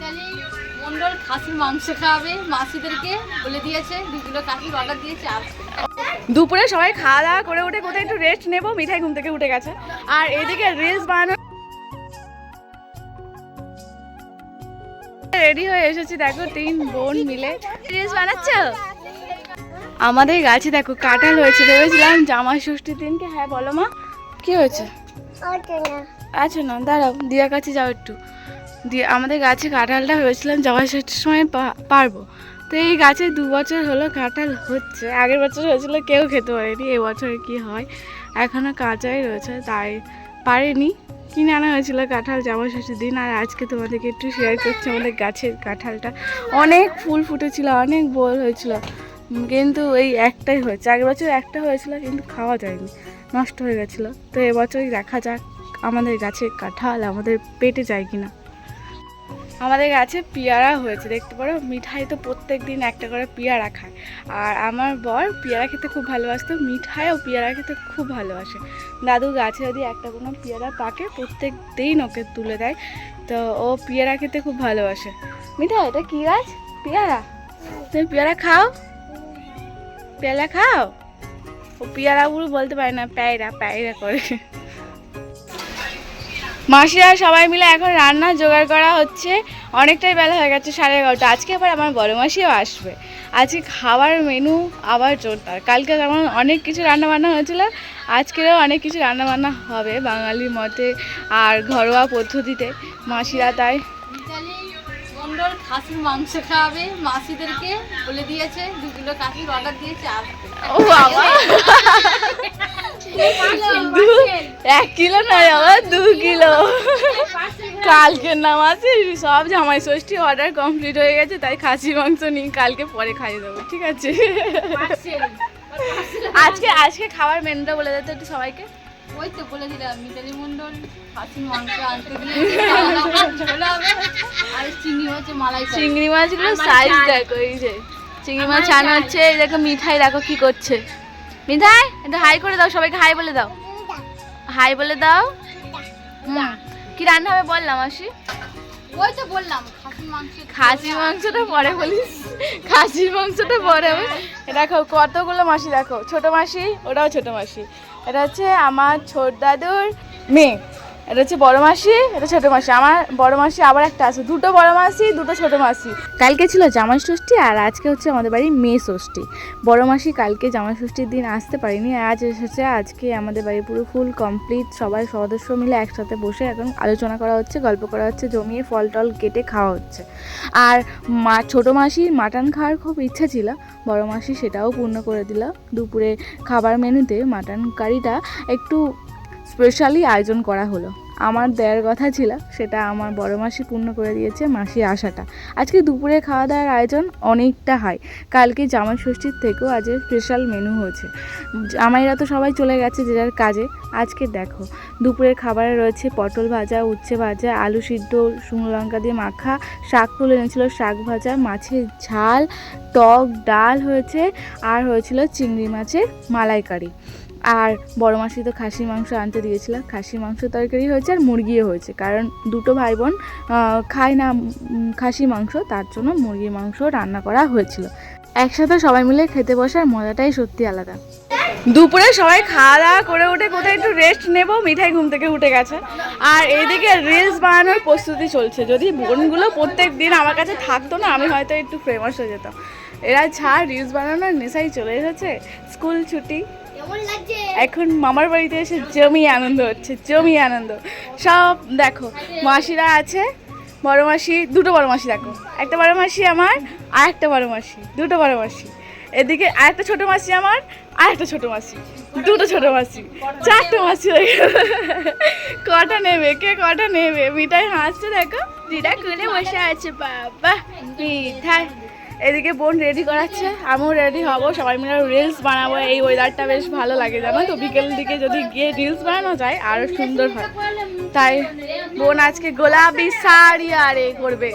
মিতালি মন্ডল খাসির মাংস খাওয়াবে, মাসিদেরকে বলে দিয়েছে 2 কিলো খাসির অর্ডার দিয়েছে। আসবে দুপুরে সবাই খাওয়া দাওয়া করে উঠে কোথায় একটু রেস্ট নেবো। মিঠাই ঘুম থেকে উঠে গেছে, আর এদিকে রিলস বানানো রেডি হয়ে এসেছি। দেখো 3 বোন মিলে রিলস বানাচ্ছ। আমাদের গাছে দেখো কাঁঠাল হয়েছে, ভেবেছিলাম জামাই ষষ্ঠীর দিনকে। হ্যাঁ বলো মা, কি হয়েছে? আচ্ছা না, দাঁড়াও, দিয়ার কাছে যাও একটু। দিয়ে আমাদের গাছে কাঁঠালটা ভেবেছিলাম জামাই ষষ্ঠীর সময় পারবো। তো এই গাছে 2 বছর হলো কাঁঠাল হচ্ছে। আগের বছর হয়েছিল, কেউ খেতে পারেনি। এবছরে কি হয়, এখনও কাঁচাই রয়েছে, তাই পারেনি। কিনে আনা হয়েছিল কাঁঠাল জামাই ষষ্ঠীর দিন। আর আজকে তোমাদেরকে একটু শেয়ার করছি আমাদের গাছের কাঁঠালটা। অনেক ফুল ফুটেছিল, অনেক বোল হয়েছিল, কিন্তু এই একটাই হয়েছে। আগের বছর একটা হয়েছিল, কিন্তু খাওয়া যায়নি, নষ্ট হয়ে গেছিলো। তো এবছরই দেখা যাক আমাদের গাছের কাঁঠাল আমাদের পেটে যায় কিনা। আমাদের গাছে পেয়ারা হয়েছে, দেখতে পারো। মিঠাই তো প্রত্যেক দিন একটা করে পেয়ারা খায়, আর আমার বর পেয়ারা খেতে খুব ভালোবাসতো। মিঠাইও পেয়ারা খেতে খুব ভালোবাসে। দাদু গাছে যদি একটা কোনো পেয়ারা পাকে, প্রত্যেক দিন ওকে তুলে দেয়। তো ও পেয়ারা খেতে খুব ভালোবাসে। মিঠাই, এটা কী গাছ? পেয়ারা। তুমি পেয়ারা খাও? পেয়ারা খাও? ও পেয়ারাগুলো বলতে পারে না, প্যায়রা প্যায়রা করে। মাসিরা সবাই মিলে এখন রান্না জোগাড় করা হচ্ছে। অনেকটাই বেলা হয়ে গেছে, 11:30। আজকে আবার আমার বড় মাসিও আসবে। আজকে খাবার মেনু আবার জোরদার। কালকে যেমন অনেক কিছু রান্নাবান্না হয়েছিল, আজকেরও অনেক কিছু রান্নাবান্না হবে বাঙালির মতে আর ঘরোয়া পদ্ধতিতে। মাসিরা তাই মিতালি মন্ডল খাসির মাংস খাওয়াবে, মাসিদেরকে বলে দিয়েছে 2 কিলো খাসির অর্ডার দিয়েছে। আসবে। ও বাবা, 1 কিলো নয় আবার 2 কিলো। কালকের নাম আছে, সব জামাই ষষ্ঠী অর্ডার কমপ্লিট হয়ে গেছে, তাই খাসি মাংস নিয়ে কালকে পরে খাইয়ে দেবো, ঠিক আছে? আজকে খাবার মেনুটা বলে দিতে একটু সবাইকে। ওই তো বলে দিলাম, মিতালি মন্ডল খাসির মাংস আনতে দিয়েছে, আর চিংড়ি মাছ, মালাই। চিংড়ি মাছগুলো সাইজ দেখো, এই যে চিংড়ি মাছ আনা হচ্ছে। এই দেখো মিঠাই, দেখো কি করছে। মিঠাই, একটু হাই করে দাও, সবাইকে হাই বলে দাও, হাই বলে দাও। কি রান্না হবে বললাম মাসি? ওই তো বললাম খাসির মাংস। খাসির মাংসটা পরে বলিস, খাসির মাংসটা পরে হবে। দেখো কতগুলো মাসি, দেখো ছোট মাসি, ওটাও ছোট মাসি। এটা হচ্ছে আমার ছোট দাদুর মেয়ে, এটা হচ্ছে বড় মাসি, এটা ছোট মাসি। আমার বড় মাসি আবার একটা আছে, 2টো বড় মাসি 2টো ছোট মাসি। কালকে ছিল জামাই ষষ্ঠী, আর আজকে হচ্ছে আমাদের বাড়ি মেয়ে ষষ্ঠী। বড় মাসি কালকে জামাই ষষ্ঠীর দিন আসতে পারিনি, আজ এসেছে। আজকে আমাদের বাড়ি পুরো ফুল কমপ্লিট, সবাই সদস্য মিলে একসাথে বসে এখন আলোচনা করা হচ্ছে, গল্প করা হচ্ছে, জমিয়ে ফল টল কেটে খাওয়া হচ্ছে। আর ছোটো মাসির মাটন খাওয়ার খুব ইচ্ছা ছিল, বড় মাসি সেটাও পূর্ণ করে দিল। দুপুরে খাবার মেনুতে মাটন কারিটা একটু স্পেশালি আয়োজন করা হলো। আমার দেওয়ার কথা ছিল, সেটা আমার বড় মাসি পূর্ণ করে দিয়েছে, মাসি আসাটা। আজকে দুপুরে খাওয়া দাওয়ার আয়োজন অনেকটা হয়, কালকে জামাই ষষ্ঠীর থেকেও আজ স্পেশাল মেনু হয়েছে। জামাইরা তো সবাই চলে গেছে যে যার কাজে। আজকে দেখো দুপুরের খাবারে রয়েছে পটল ভাজা, উচ্ছে ভাজা, আলু সিদ্ধ, শুকনো লঙ্কা দিয়ে মাখা, শাক তুলে এনেছিল, শাক ভাজা, মাছের ঝাল, টক ডাল হয়েছে, আর হয়েছিল চিংড়ি মাছের মালাইকারি। আর বড় মাসি তো খাসি মাংস আনতে দিয়েছিল, খাসি মাংস তরকারি হয়েছে, আর মুরগিও হয়েছে, কারণ 2টো ভাই বোন খায় না খাসি মাংস, তার জন্য মুরগির মাংস রান্না করা হয়েছিল। একসাথে সবাই মিলে খেতে বসার মজাটাই সত্যি আলাদা। দুপুরে সবাই খাওয়া দাওয়া করে উঠে কোথায় একটু রেস্ট নেব। মিঠাই ঘুম থেকে উঠে গেছে, আর এইদিকে রিলস বানানোর প্রস্তুতি চলছে। যদি বোনগুলো প্রত্যেক দিন আমার কাছে থাকতো না, আমি হয়তো একটু ফেমাস হয়ে যেতাম। এরা ছাড় রিলস বানানোর নেশাই চলে এসেছে। স্কুল ছুটি, এখন মামার বাড়িতে এসে জমিয়ে আনন্দ হচ্ছে, জমিয়ে আনন্দ। সব দেখো মাসিরা আছে, বড় মাসি, 2টো বড় মাসি, দেখো একটা বড় মাসি আমার, আর একটা বড় মাসি, 2টো বড় মাসি। এদিকে আরেকটা ছোট মাসি আমার, আর একটা ছোট মাসি, 2টো ছোট মাসি, 4টে মাসি হয়ে গেল। কটা নেবে, কে কটা নেবে? মিঠাই হাসছে, দেখো দিদা খুলে বসে আছে, বাবা মিঠাই। এদিকে বোন রেডি করাচ্ছে, আমিও রেডি হব, সবাই মিলে রিলস বানাবো। এই ওয়েদারটা বেশ ভালো লাগে, জানো তো, বিকেল দিকে যদি গিয়ে রিলস বানানো যায় আরও সুন্দর হয়। তাই বোন আজকে গোলাপি শাড়ি আর এ করবে।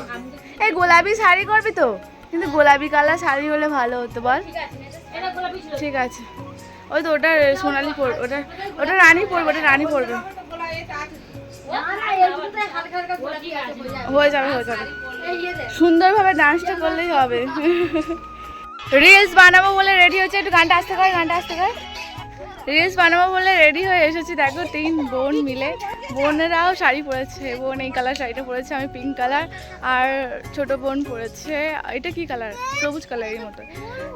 এই গোলাপি শাড়ি করবি তো, কিন্তু গোলাপি কালার শাড়ি হলে ভালো হতো, বল? ঠিক আছে, ওই তো ওটা সোনালি পড়বে, ওটা রানী পড়বে, ওটা রানী পড়বে। হয়ে যাবে, হয়ে যাবে। সুন্দরভাবে ডান্সটা করলেই হবে। রিলস বানাবো বলে রেডি হচ্ছে, একটু গানটা আসতে কর, গানটা আসতে কর। রিলস বানাবো বলে রেডি হয়ে এসেছি, দেখো 3 বোন মিলে। বোনেরাও শাড়ি পরেছে, বোন এই কালার শাড়িটা পরেছে, আমি পিঙ্ক কালার, আর ছোট বোন পরেছে এটা কি কালার, সবুজ কালারের মতো।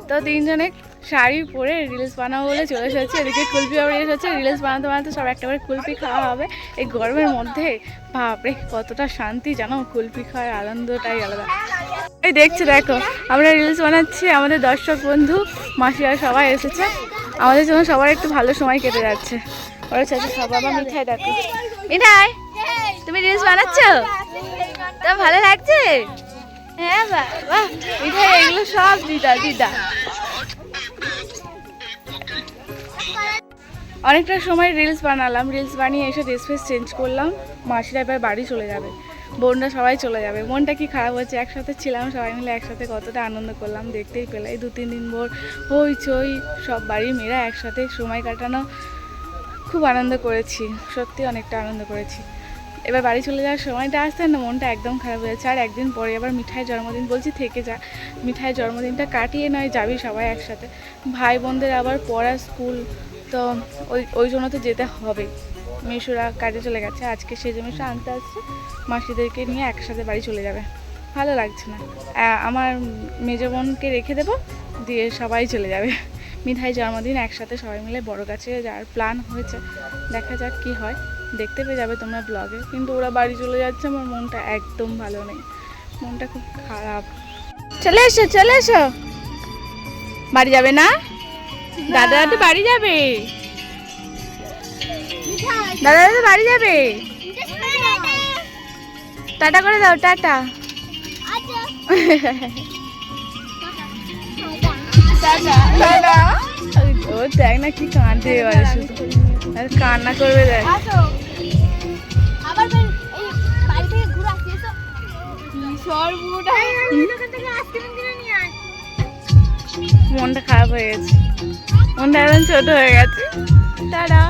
তো 3 জনে শাড়ি পরে রিলস বানাবো বলে চলে এসেছে। এদিকে কুলপি আবার এসেছে, রিলস বানাতে বানাতে সব একটা করে কুলপি খাওয়া হবে এই গরমের মধ্যে। বাপরে কতটা শান্তি জানো, কুলপি খাওয়ার আনন্দটাই আলাদা। এই দেখো আমরা রিলস বানাচ্ছি, আমাদের দর্শক বন্ধু মাসিরা সবাই এসেছে, আমাদের জন্য সবার একটু ভালো সময় কেটে যাচ্ছে। ওরা চাইছে সব। বাবা মিঠাই দেখো, মিঠাই তুমি রিলস বানাচ্ছ, তোমার ভালো লাগছে? হ্যাঁ বাহ, মিঠাই এগুলো সব দিদা। অনেকটা সময় রিলস বানালাম, রিলস বানিয়ে এসে ড্রেস ফ্রেস চেঞ্জ করলাম। মাসিরা এবার বাড়ি চলে যাবে, বোনরা সবাই চলে যাবে। মনটা কি খারাপ হচ্ছে, একসাথে ছিলাম সবাই মিলে, একসাথে কতটা আনন্দ করলাম দেখতেই পেলে। এই 2-3 দিন ভোর হইচই, সব বাড়ির মেয়েরা একসাথে সময় কাটানো, খুব আনন্দ করেছি, সত্যি অনেকটা আনন্দ করেছি। এবার বাড়ি চলে যাওয়ার সময়টা আসতে না মনটা একদম খারাপ হয়েছে। আর একদিন পরে আবার মিঠাইয়ের জন্মদিন, বলছি থেকে যা, মিঠাইয়ের জন্মদিনটা কাটিয়ে নয় যাবি সবাই একসাথে। ভাই বোনদের আবার পড়া, স্কুল, তো ওই জন্য তো যেতে হবে। মেশুরা কাজে চলে গেছে, আজকে সেজে মেশো আনতে আসছে, মাসিদেরকে নিয়ে একসাথে বাড়ি চলে যাবে। ভালো লাগছে না। আমার মেজো বোনকে রেখে দেবো, দিয়ে সবাই চলে যাবে। মিঠাই জন্মদিন একসাথে সবাই মিলে বড় গাছে যাওয়ার প্ল্যান হয়েছে, দেখা যাক কি হয়, দেখতে পেয়ে যাবে তোমরা ব্লগে। কিন্তু ওরা বাড়ি চলে যাচ্ছে, আমার মনটা একদম ভালো নেই, মনটা খুব খারাপ। চলে এসো বাড়ি যাবে না? দাদা তো বাড়ি যাবে, দাদা তো বাড়ি যাবে। টাটা করে দাও, টাটা। ও দেখ না কি কাঁদে, এবারে শুধু কান্না করবে, দেখ মনটা খারাপ হয়ে গেছে, মনটা এখন ছোট হয়ে গেছে। টাটা।